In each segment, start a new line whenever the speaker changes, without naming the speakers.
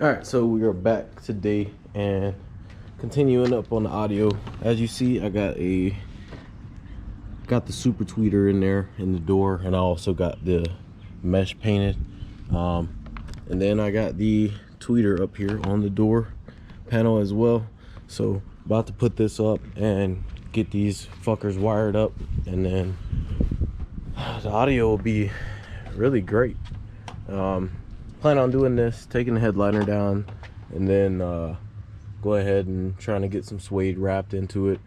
Alright, so we are back today and continuing up on the audio. As you see, I got the super tweeter in there in the door, and I also got the mesh painted, and then I got the tweeter up here on the door panel as well. So about to put this up and get these fuckers wired up, and then the audio will be really great. Plan on doing this, taking the headliner down, and then go ahead and trying to get some suede wrapped into it.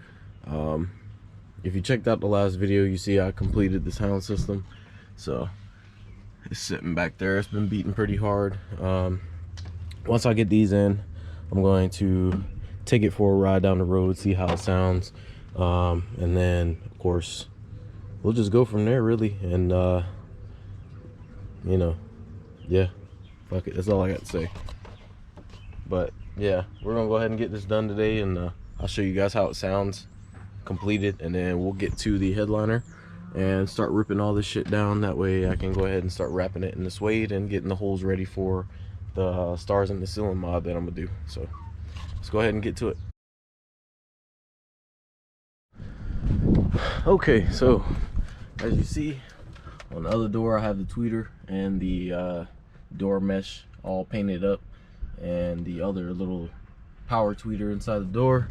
If you checked out the last video, you see I completed the sound system, so it's sitting back there. It's been beating pretty hard. Once I get these in, I'm going to take it for a ride down the road, see how it sounds, and then of course we'll just go from there really. And you know, yeah, fuck it, that's all I got to say. But yeah, we're gonna go ahead and get this done today, and I'll show you guys how it sounds completed, and then we'll get to the headliner and start ripping all this shit down. That way I can go ahead and start wrapping it in the suede and getting the holes ready for the stars in the ceiling mod that I'm gonna do. So let's go ahead and get to it. Okay, so as you see on the other door, I have the tweeter and the door mesh all painted up, and the other little power tweeter inside the door,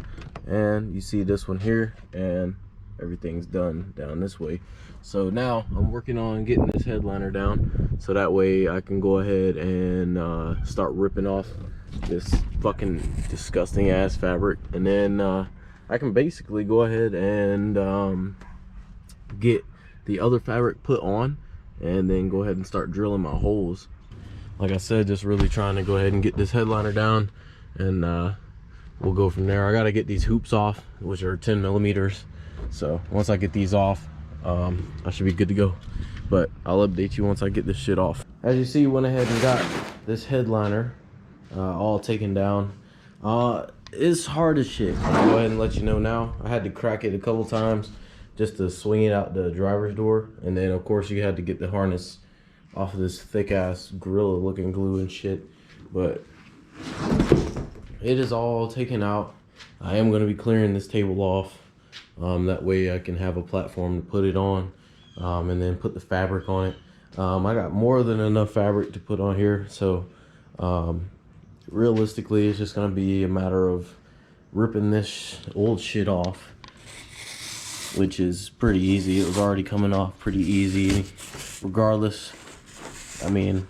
and you see this one here, and everything's done down this way. So now I'm working on getting this headliner down, so that way I can go ahead and start ripping off this fucking disgusting ass fabric, and then I can basically go ahead and get the other fabric put on, and then go ahead and start drilling my holes. Like I said, just really trying to go ahead and get this headliner down, and we'll go from there. I got to get these hoops off, which are 10 millimeters. So once I get these off, I should be good to go. But I'll update you once I get this shit off. As you see, went ahead and got this headliner all taken down. It's hard as shit. I'll go ahead and let you know now. I had to crack it a couple times just to swing it out the driver's door, and then of course you had to get the harness off of this thick ass gorilla looking glue and shit. But it is all taken out. I am going to be clearing this table off, that way I can have a platform to put it on, and then put the fabric on it. I got more than enough fabric to put on here, so realistically it's just going to be a matter of ripping this old shit off, which is pretty easy. It was already coming off pretty easy regardless. I mean,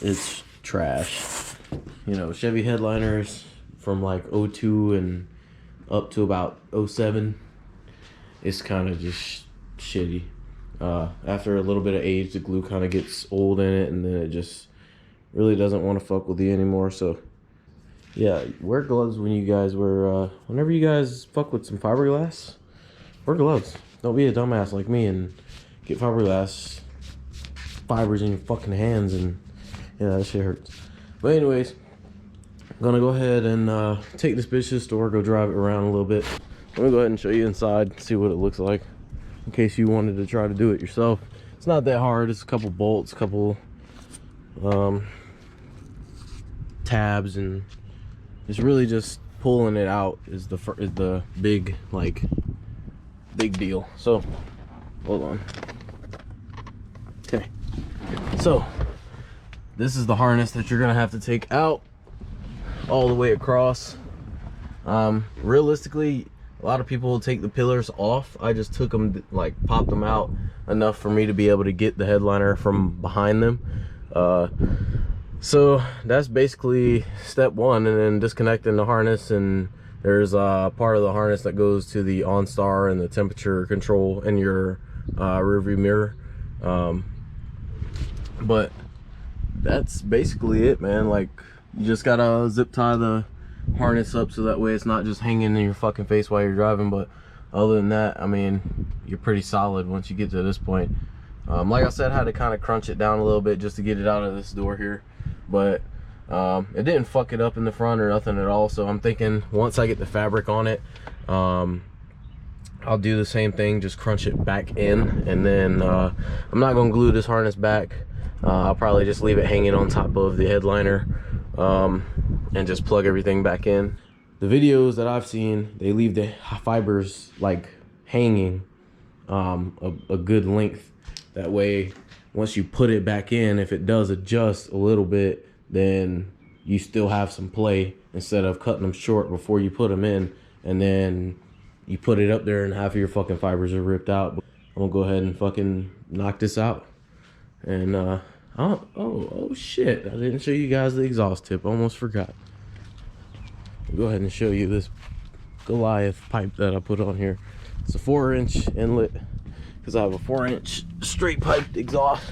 it's trash. You know, Chevy headliners from like 02 and up to about 07, it's kind of just shitty. After a little bit of age, the glue kind of gets old in it, and then it just really doesn't want to fuck with you anymore. So yeah, wear gloves when you guys whenever you guys fuck with some fiberglass, wear gloves. Don't be a dumbass like me and get fiberglass fibers in your fucking hands, and yeah, that shit hurts. But anyways, I'm gonna go ahead and take this bitch to the store, go drive it around a little bit. Let me go ahead and show you inside, see what it looks like, in case you wanted to try to do it yourself. It's not that hard. It's a couple bolts, couple tabs, and it's really just pulling it out is the big deal. So hold on. Okay, so this is the harness that you're gonna have to take out all the way across. Realistically, a lot of people will take the pillars off. I just took them, like popped them out enough for me to be able to get the headliner from behind them. So that's basically step one, and then disconnecting the harness, and there's a part of the harness that goes to the OnStar and the temperature control in your rearview mirror. But that's basically it, man. Like, you just gotta zip tie the harness up so that way it's not just hanging in your fucking face while you're driving. But other than that, I mean, you're pretty solid once you get to this point. Like I said, I had to kind of crunch it down a little bit just to get it out of this door here, but it didn't fuck it up in the front or nothing at all. So I'm thinking once I get the fabric on it, I'll do the same thing, just crunch it back in, and then I'm not gonna glue this harness back. I'll probably just leave it hanging on top of the headliner, and just plug everything back in. The videos that I've seen, they leave the fibers like hanging a good length. That way, once you put it back in, if it does adjust a little bit, then you still have some play instead of cutting them short before you put them in, and then you put it up there and half of your fucking fibers are ripped out. I'm gonna go ahead and fucking knock this out. And oh shit, I didn't show you guys the exhaust tip. I almost forgot. I'll go ahead and show you this Goliath pipe that I put on here. It's a 4-inch inlet because I have a 4-inch straight piped exhaust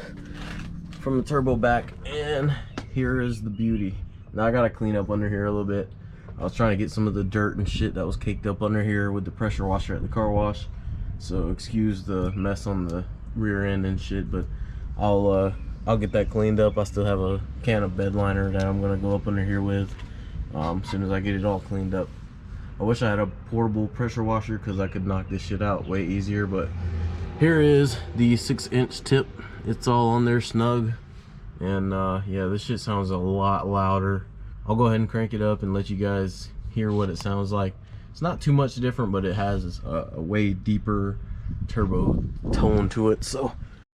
from the turbo back, and here is the beauty. Now I gotta clean up under here a little bit. I was trying to get some of the dirt and shit that was caked up under here with the pressure washer at the car wash, so excuse the mess on the rear end and shit, but I'll get that cleaned up. I still have a can of bed liner that I'm gonna go up under here with as soon as I get it all cleaned up. I wish I had a portable pressure washer because I could knock this shit out way easier, but here is the 6-inch tip. It's all on there snug, and yeah, this shit sounds a lot louder. I'll go ahead and crank it up and let you guys hear what it sounds like. It's not too much different, but it has a way deeper turbo tone to it. So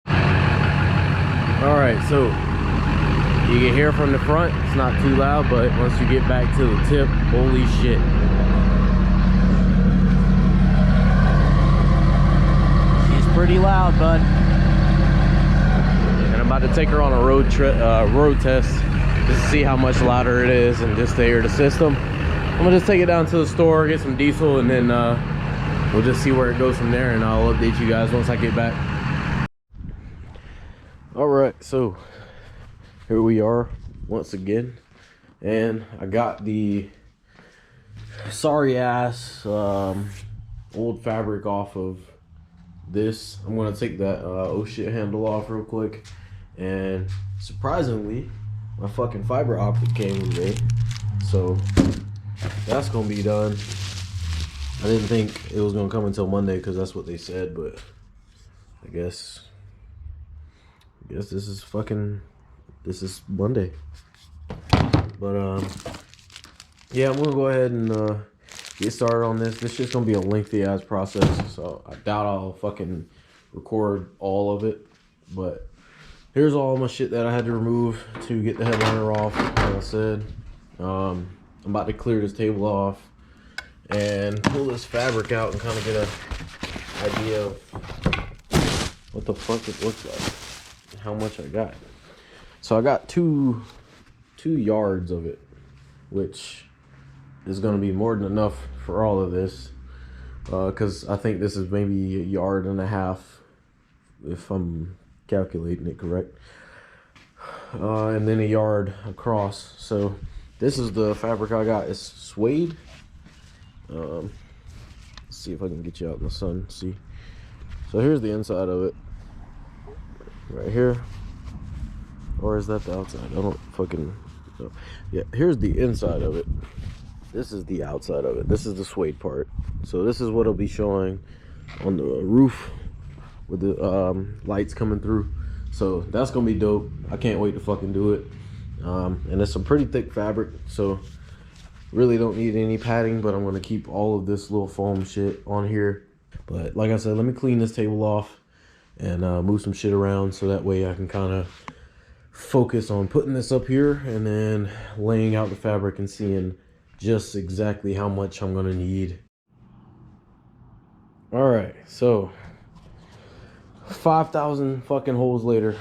all right, so you can hear from the front, it's not too loud, but once you get back to the tip, holy shit. She's pretty loud, bud. And I'm about to take her on a road test just to see how much louder it is and just to hear the system. I'm gonna just take it down to the store, get some diesel, and then we'll just see where it goes from there, and I'll update you guys once I get back. All right, so here we are once again, and I got the sorry ass old fabric off of this. I'm gonna take that oh shit handle off real quick, and surprisingly my fucking fiber optic came today, so that's gonna be done. I didn't think it was gonna come until Monday because that's what they said, but I guess this is Monday. But yeah, I'm gonna go ahead and get started on this. This shit's gonna be a lengthy ass process, so I doubt I'll fucking record all of it, but here's all my shit that I had to remove to get the headliner off. Like I said, I'm about to clear this table off and pull this fabric out and kind of get an idea of what the fuck it looks like, how much I got. So I got two yards of it, which is going to be more than enough for all of this, because I think this is maybe 1.5 yards if I'm calculating it correct, and then 1 yard across. So this is the fabric I got. It's suede. Let's see if I can get you out in the sun. See, so here's the inside of it right here, or is that the outside? I don't fucking know. Yeah, here's the inside of it. This is the outside of it. This is the suede part. So this is what I'll be showing on the roof with the lights coming through. So that's gonna be dope. I can't wait to fucking do it. And it's some pretty thick fabric, so really don't need any padding, but I'm gonna keep all of this little foam shit on here. But like I said, let me clean this table off and move some shit around so that way I can kind of focus on putting this up here and then laying out the fabric and seeing just exactly how much I'm gonna need. All right, so 5,000 fucking holes later,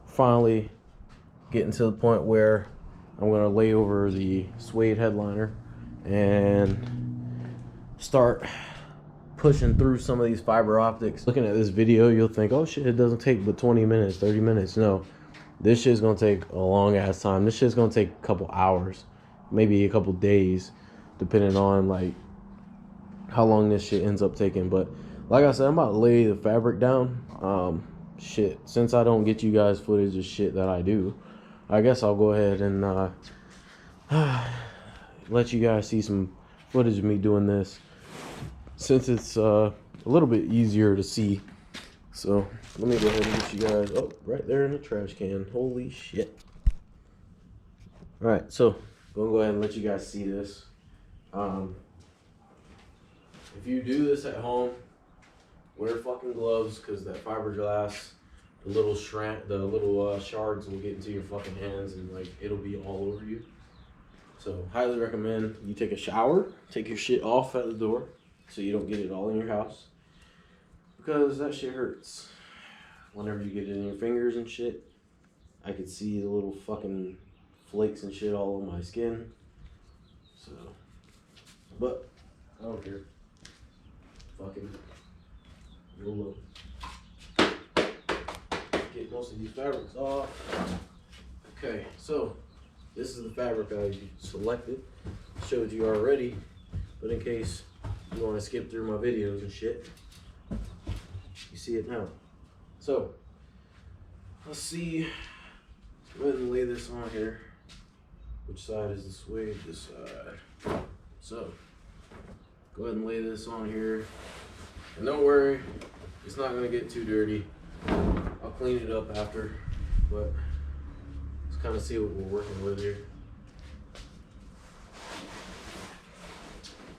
finally getting to the point where I'm gonna lay over the suede headliner and start pushing through some of these fiber optics. Looking at this video, you'll think, oh shit, it doesn't take but 20 minutes, 30 minutes. No, this shit's gonna take a long ass time. This shit's gonna take a couple hours, maybe a couple days, depending on like how long this shit ends up taking. But like I said, I'm about to lay the fabric down. shit, since I don't get you guys footage of shit that I do, I guess I'll go ahead and let you guys see some footage of me doing this, since it's a little bit easier to see. So let me go ahead and get you guys, oh, right there in the trash can. Holy shit. All right, so I'm gonna go ahead and let you guys see this. If you do this at home, wear fucking gloves, because that fiberglass, the little shards will get into your fucking hands, and like it'll be all over you. So highly recommend you take a shower, take your shit off at the door so you don't get it all in your house, because that shit hurts. Whenever you get it in your fingers and shit, I could see the little fucking flakes and shit all on my skin. So, but I don't care. Fucking YOLO. Get most of these fabrics off. Okay, so this is the fabric I selected. Showed you already, but in case you want to skip through my videos and shit, you see it now. So let's see. Go ahead and lay this on here. Which side is the suede? This side. So go ahead and lay this on here. And don't worry, it's not gonna get too dirty. I'll clean it up after, but let's kind of see what we're working with here.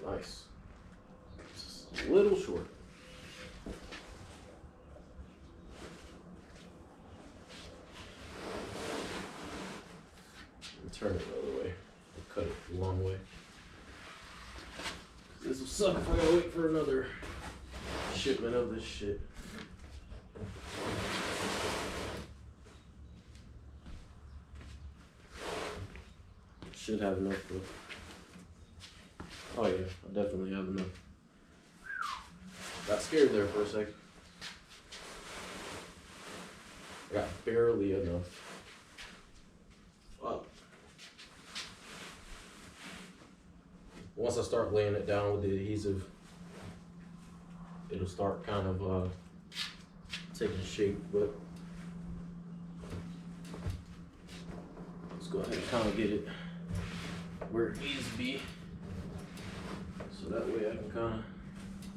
Nice. Just a little short. Turn it the other way. I'll cut it the long way. This will suck if I gotta wait for another shipment of this shit. Should have enough though. Oh yeah, I definitely have enough. Got scared there for a second. I got barely enough. Fuck. Once I start laying it down with the adhesive, it'll start kind of taking shape, but let's go ahead and kind of get it where it needs to be, so that way I can kind of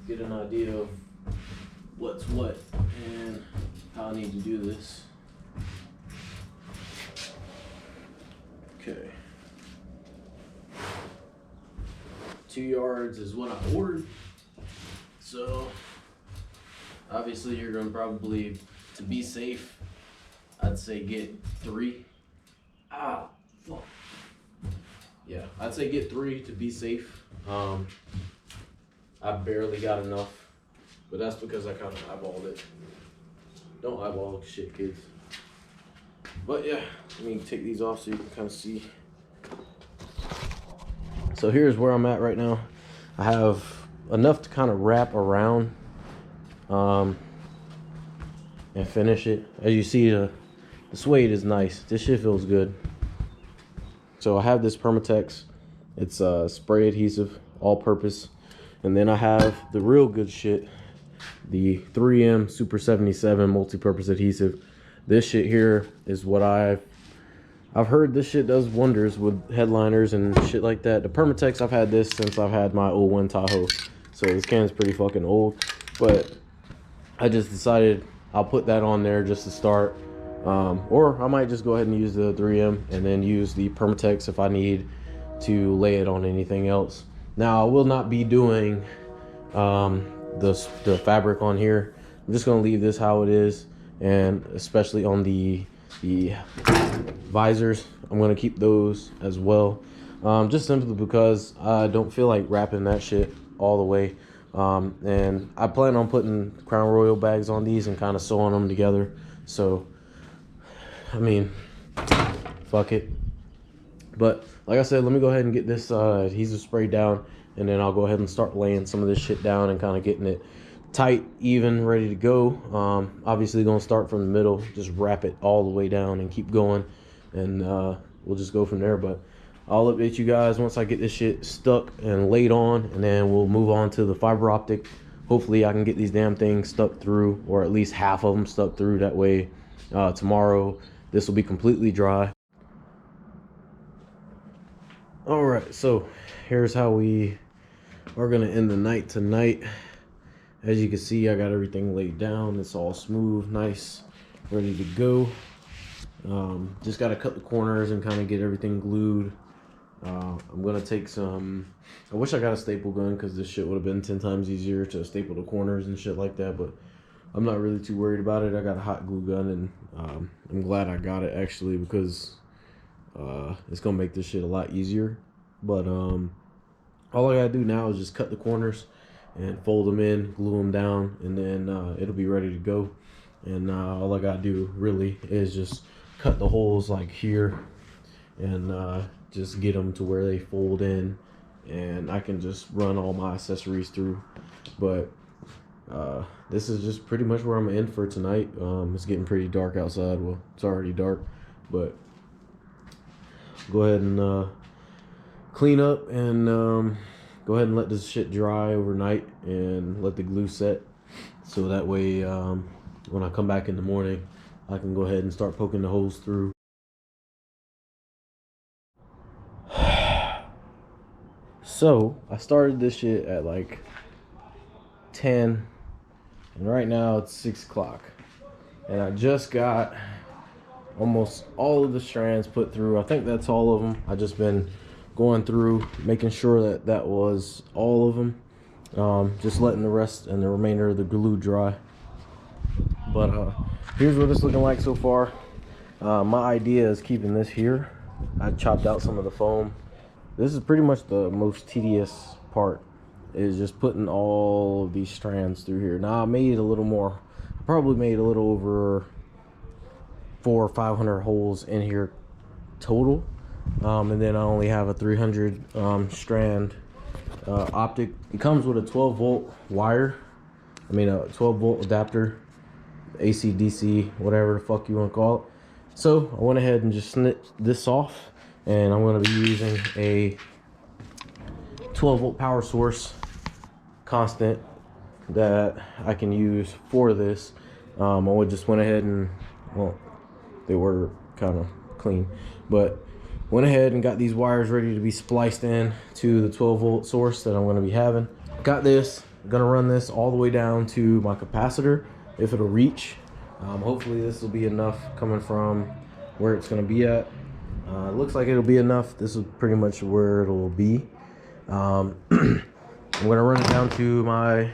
get an idea of what's what and how I need to do this. Okay. 2 yards is what I ordered. So obviously you're gonna probably, to be safe, I'd say get 3. Ah, fuck. Yeah, I'd say get 3 to be safe. I barely got enough, but that's because I kind of eyeballed it. Don't eyeball shit, kids. But yeah, let me take these off so you can kind of see. So here's where I'm at right now. I have enough to kind of wrap around and finish it. As you see, the suede is nice. This shit feels good. So I have this Permatex. It's spray adhesive, all purpose. And then I have the real good shit, the 3M Super 77 multi-purpose adhesive. This shit here is what I've heard this shit does wonders with headliners and shit like that. The Permatex, I've had this since I've had my 01 Tahoe. So this can is pretty fucking old. But I just decided I'll put that on there just to start. Or I might just go ahead and use the 3M and then use the Permatex if I need to lay it on anything else. Now, I will not be doing the fabric on here. I'm just going to leave this how it is. And especially on the visors, I'm going to keep those as well. Just simply because I don't feel like wrapping that shit all the way. And I plan on putting Crown Royal bags on these and kind of sewing them together. So, I mean, fuck it. But like I said, let me go ahead and get this adhesive spray down, and then I'll go ahead and start laying some of this shit down and kind of getting it tight, even, ready to go. Obviously gonna start from the middle, just wrap it all the way down and keep going, and we'll just go from there. But I'll update you guys once I get this shit stuck and laid on, and then we'll move on to the fiber optic hopefully I can get these damn things stuck through, or at least half of them stuck through. That way tomorrow this will be completely dry. All right, so here's how we are gonna end the night tonight. As you can see, I got everything laid down. It's all smooth, nice, ready to go. Just got to cut the corners and kind of get everything glued. I'm gonna take some, I wish I got a staple gun because this shit would have been 10 times easier to staple the corners and shit like that, but I'm not really too worried about it. I got a hot glue gun, and I'm glad I got it actually, because it's gonna make this shit a lot easier. But all I gotta do now is just cut the corners and fold them in, glue them down, and then it'll be ready to go. And all I gotta do really is just cut the holes like here, and just get them to where they fold in, and I can just run all my accessories through. But this is just pretty much where I'm gonna end for tonight. It's getting pretty dark outside. Well, it's already dark, but go ahead and clean up and go ahead and let this shit dry overnight and let the glue set, so that way when I come back in the morning I can go ahead and start poking the holes through. So I started this shit at like 10, and right now it's 6 o'clock, and I just got almost all of the strands put through. I think that's all of them. I just been going through making sure that that was all of them, just letting the rest and the remainder of the glue dry. But here's what it's looking like so far. My idea is keeping this here. I chopped out some of the foam. This is pretty much the most tedious part, is just putting all of these strands through here. Now I made a little more, I probably made a little over 400 or 500 holes in here total, and then I only have a 300 strand optic. It comes with a 12 volt wire, I mean a 12 volt adapter, AC DC, whatever the fuck you want to call it. So I went ahead and just snipped this off, and I'm going to be using a 12 volt power source constant that I can use for this. I would just went ahead and, well, they were kind of clean, but went ahead and got these wires ready to be spliced in to the 12 volt source that I'm going to be having. Got this, I'm going to run this all the way down to my capacitor if it'll reach. Hopefully this will be enough coming from where it's going to be at. It looks like it'll be enough. This is pretty much where it'll be. I'm going to run it down to my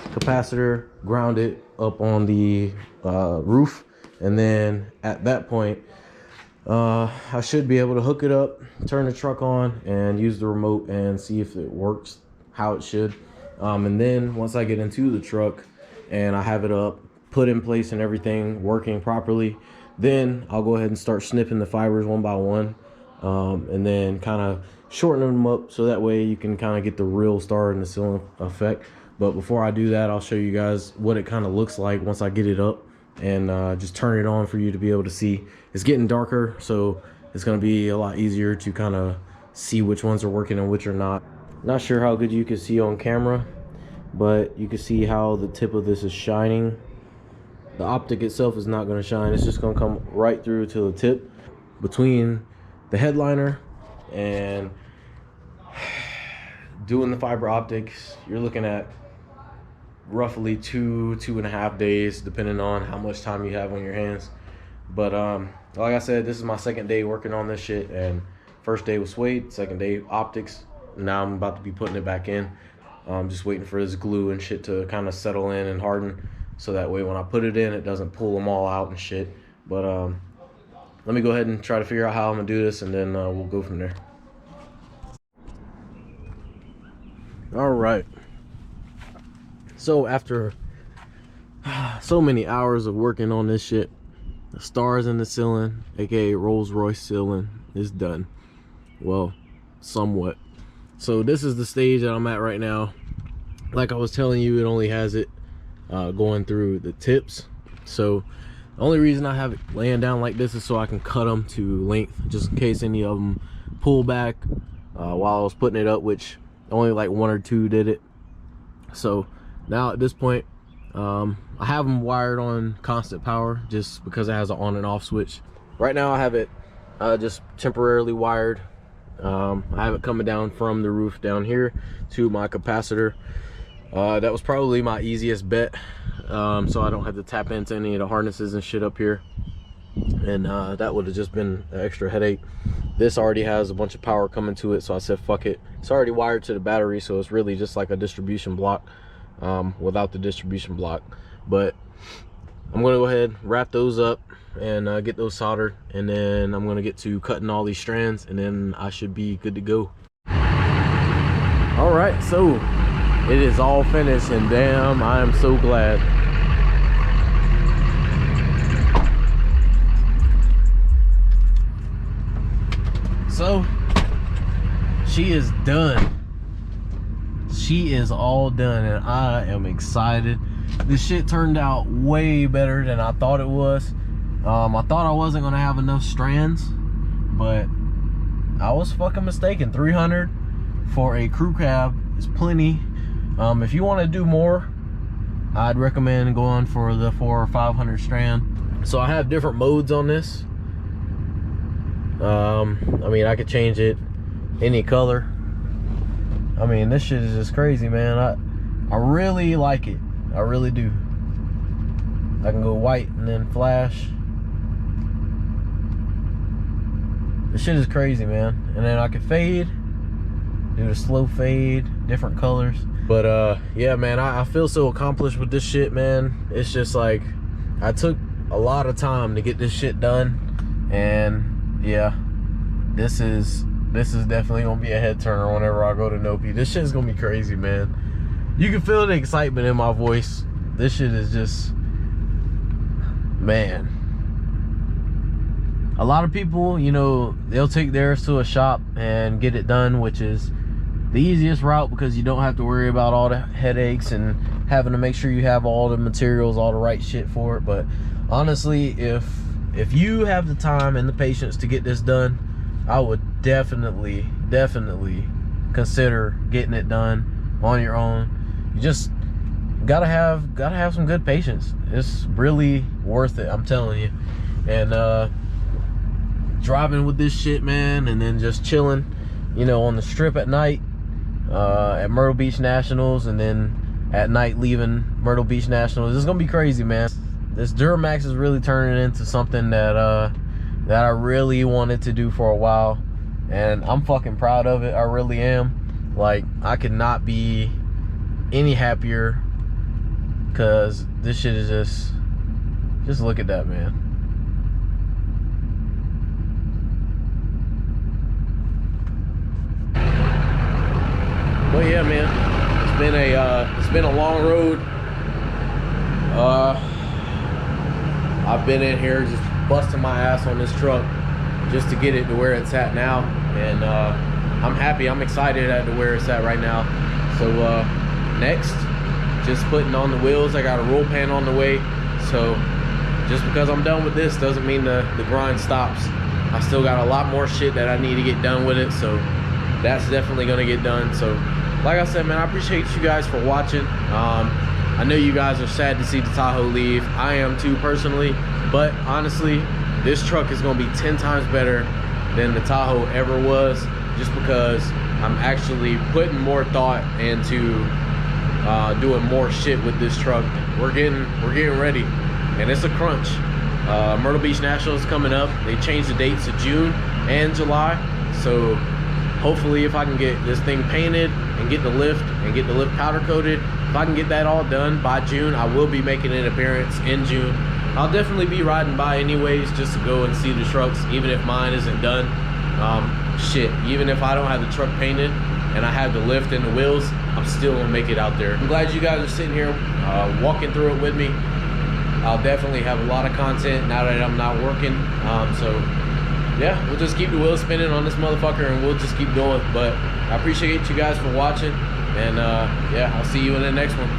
capacitor, ground it up on the roof, and then at that point I should be able to hook it up, turn the truck on, and use the remote and see if it works how it should. And then once I get into the truck and I have it up, put in place and everything working properly, then I'll go ahead and start snipping the fibers one by one, and then kind of shorten them up so that way you can kind of get the real star in the ceiling effect. But before I do that, I'll show you guys what it kind of looks like once I get it up, and just turn it on for you to be able to see. It's getting darker, so it's going to be a lot easier to kind of see which ones are working and which are not. Not sure how good you can see on camera, but you can see how the tip of this is shining. The optic itself is not going to shine. It's just going to come right through to the tip. Between the headliner and doing the fiber optics, you're looking at roughly 2.5 days, depending on how much time you have on your hands. But like I said, this is my second day working on this shit, and first day was suede, second day optics. Now I'm about to be putting it back in. I'm just waiting for this glue and shit to kind of settle in and harden, so that way when I put it in, it doesn't pull them all out and shit. But let me go ahead and try to figure out how I'm gonna do this, and then we'll go from there. All right, so after so many hours of working on this shit, the stars in the ceiling, aka Rolls-Royce ceiling, is done. Well, somewhat. So this is the stage that I'm at right now. Like I was telling you, it only has it going through the tips. So the only reason I have it laying down like this is so I can cut them to length, just in case any of them pull back while I was putting it up, which only like 1 or 2 did it. So Now at this point, I have them wired on constant power just because it has an on and off switch. Right now I have it just temporarily wired. I have it coming down from the roof down here to my capacitor. That was probably my easiest bet, so I don't have to tap into any of the harnesses and shit up here, and that would have just been an extra headache. This already has a bunch of power coming to it, so I said fuck it. It's already wired to the battery, so it's really just like a distribution block without the distribution block. But I'm gonna go ahead, wrap those up, and get those soldered, and then I'm gonna get to cutting all these strands, and then I should be good to go. All right, so it is all finished, and damn, I am so glad. So she is done. She is all done, and I am excited. This shit turned out way better than I thought it was. I thought I wasn't gonna have enough strands, but I was fucking mistaken. 300 for a crew cab is plenty. If you want to do more, I'd recommend going for the 400 or 500 strand. So I have different modes on this. I mean, I could change it any color. I mean, this shit is just crazy, man. I really like it. I really do. I can go white and then flash. This shit is crazy, man. And then I can fade, do the slow fade, different colors. But yeah, man, I feel so accomplished with this shit, man. It's just like, I took a lot of time to get this shit done, and yeah, this is definitely gonna be a head turner whenever I go to Nopi. This shit's gonna be crazy, man. You can feel the excitement in my voice. This shit is just, man. A lot of people, you know, they'll take theirs to a shop and get it done, which is the easiest route because you don't have to worry about all the headaches and having to make sure you have all the materials, all the right shit for it. But honestly, if you have the time and the patience to get this done, I would definitely consider getting it done on your own. You just gotta have some good patience. It's really worth it, I'm telling you. And driving with this shit, man, and then just chilling, you know, on the strip at night, at Myrtle Beach Nationals, and then at night leaving Myrtle Beach Nationals. It's gonna be crazy, man. This Duramax is really turning into something that I really wanted to do for a while, and I'm fucking proud of it. I really am. Like, I could not be any happier, because this shit is just look at that, man. But yeah, man, it's been a long road. I've been in here just busting my ass on this truck just to get it to where it's at now, and I'm happy. I'm excited at where it's at right now. So next, just putting on the wheels. I got a roll pan on the way, so just because I'm done with this doesn't mean the grind stops. I still got a lot more shit that I need to get done with it, so that's definitely gonna get done. So like I said, man, I appreciate you guys for watching. I know you guys are sad to see the Tahoe leave. I am too, personally, but honestly, this truck is gonna be 10 times better than the Tahoe ever was, just because I'm actually putting more thought into doing more shit with this truck. We're getting ready, and it's a crunch. Myrtle Beach National is coming up. They changed the dates to June and July, so hopefully if I can get this thing painted and get the lift powder coated, if I can get that all done by June, I will be making an appearance in June. I'll definitely be riding by anyways, just to go and see the trucks, even if mine isn't done. Shit, even if I don't have the truck painted and I have the lift and the wheels, I'm still gonna make it out there. I'm glad you guys are sitting here walking through it with me. I'll definitely have a lot of content now that I'm not working. So yeah, we'll just keep the wheels spinning on this motherfucker, and we'll just keep going. But I appreciate you guys for watching, and yeah, I'll see you in the next one.